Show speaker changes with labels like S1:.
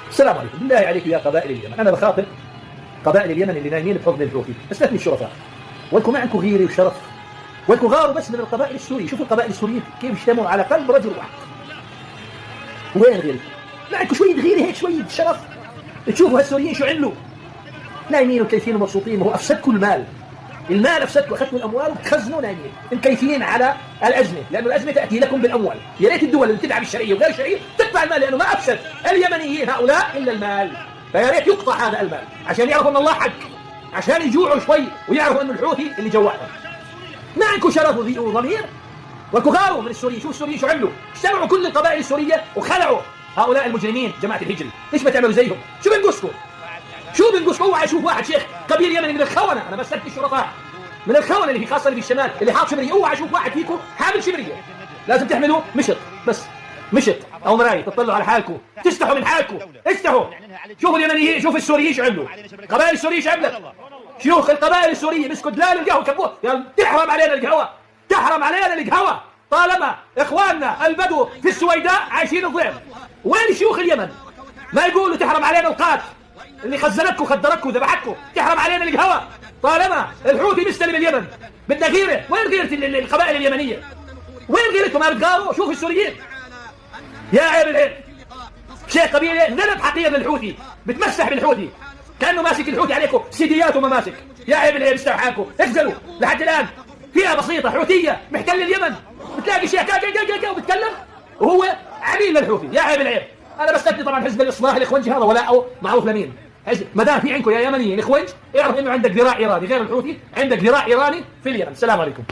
S1: السلام عليكم. بالله عليك يا قبائل اليمن، انا بخاطب قبائل اليمن اللي نايمين بحضن الحوثي، استثني الشرفاء. ولكم ما عندكم غيره وشرف، ولكم غاروا بس من القبائل السوريه. شوفوا القبائل السوريين كيف اجتمعوا على قلب رجل واحد. وين غيركم؟ ما عندكم شويه غيره هيك، شويه شرف؟ تشوفوا هالسوريين شو عملوا؟ نايمين وكيفين ومبسوطين، وهو افسدكم المال. المال افسدكم، اخذتوا الاموال وتخزنوا نايمين مكيفين على الازمه، لانه الازمه تاتي لكم بالاموال. يا ريت الدول اللي تدعم الشرعيه وغير الشرعيه تقطع المال، لانه ما افسد اليمنيين هؤلاء الا المال. فيا ريت يقطع هذا المال عشان يعرفوا ان الله حق، عشان يجوعوا شوي ويعرفوا انه الحوثي اللي جوعهم. ما عندكم شرف وضمير، ولكم غاروا من السوريين. شوف السوريين شو عملوا، اجتمعوا كل القبائل السوريه وخلعوا هؤلاء المجرمين جماعه الهجري. ليش ما تعملوا زيهم؟ شو بنقصكم؟ شو بنقصكم؟ اوعى اشوف واحد شيخ قبيل يمني من الخونه، انا بس الشرفاء من الخونه اللي في خاصه اللي في الشمال اللي حاط شبريه، اوعى اشوف واحد فيكم حامل شبريه. لازم تحملوا مشط، بس مشط او مرايه، تطلعوا على حالكم، تستحوا من حالكم، استحوا. شوفوا اليمنيين، شوفوا السوريين شو عملوا، القبائل السوريه شو عملت. شيوخ القبائل السوريه مسكوا دلال القهوه كبوه، قال تحرم علينا القهوه، تحرم علينا القهوه طالما اخواننا البدو في السويداء عايشين الضيف. وين شيوخ اليمن؟ ما يقولوا تحرم علينا القات اللي خزنتكم وخدرتكم وذبحتكم، تحرم علينا القهوه طالما الحوثي مستلم اليمن. بدنا غيره. وين غيرة القبائل اليمنيه؟ وين غيرتكم؟ ما بتغاروا؟ شوفوا السوريين، يا عيب العيب. شيخ قبيله ذنب حقير للحوثي، بتمسح بالحوثي كانه ماسك الحوثي عليكم سيديات ومماسك. يا عيب العيب، استوعوا حالكم، اخجلوا. لحد الان فئه بسيطه حوثيه محتل اليمن، بتلاقي شيخ وبتكلم وهو عميل للحوثي. يا عيب العيب. انا بستثني طبعا حزب الاصلاح الاخوانجي، هذا ولاءه معروف لمين. ما دام في عندكم يا يمنيين اخوانج، اعرف انه عندك ذراع ايراني غير الحوثي، عندك ذراع ايراني في اليمن. السلام عليكم.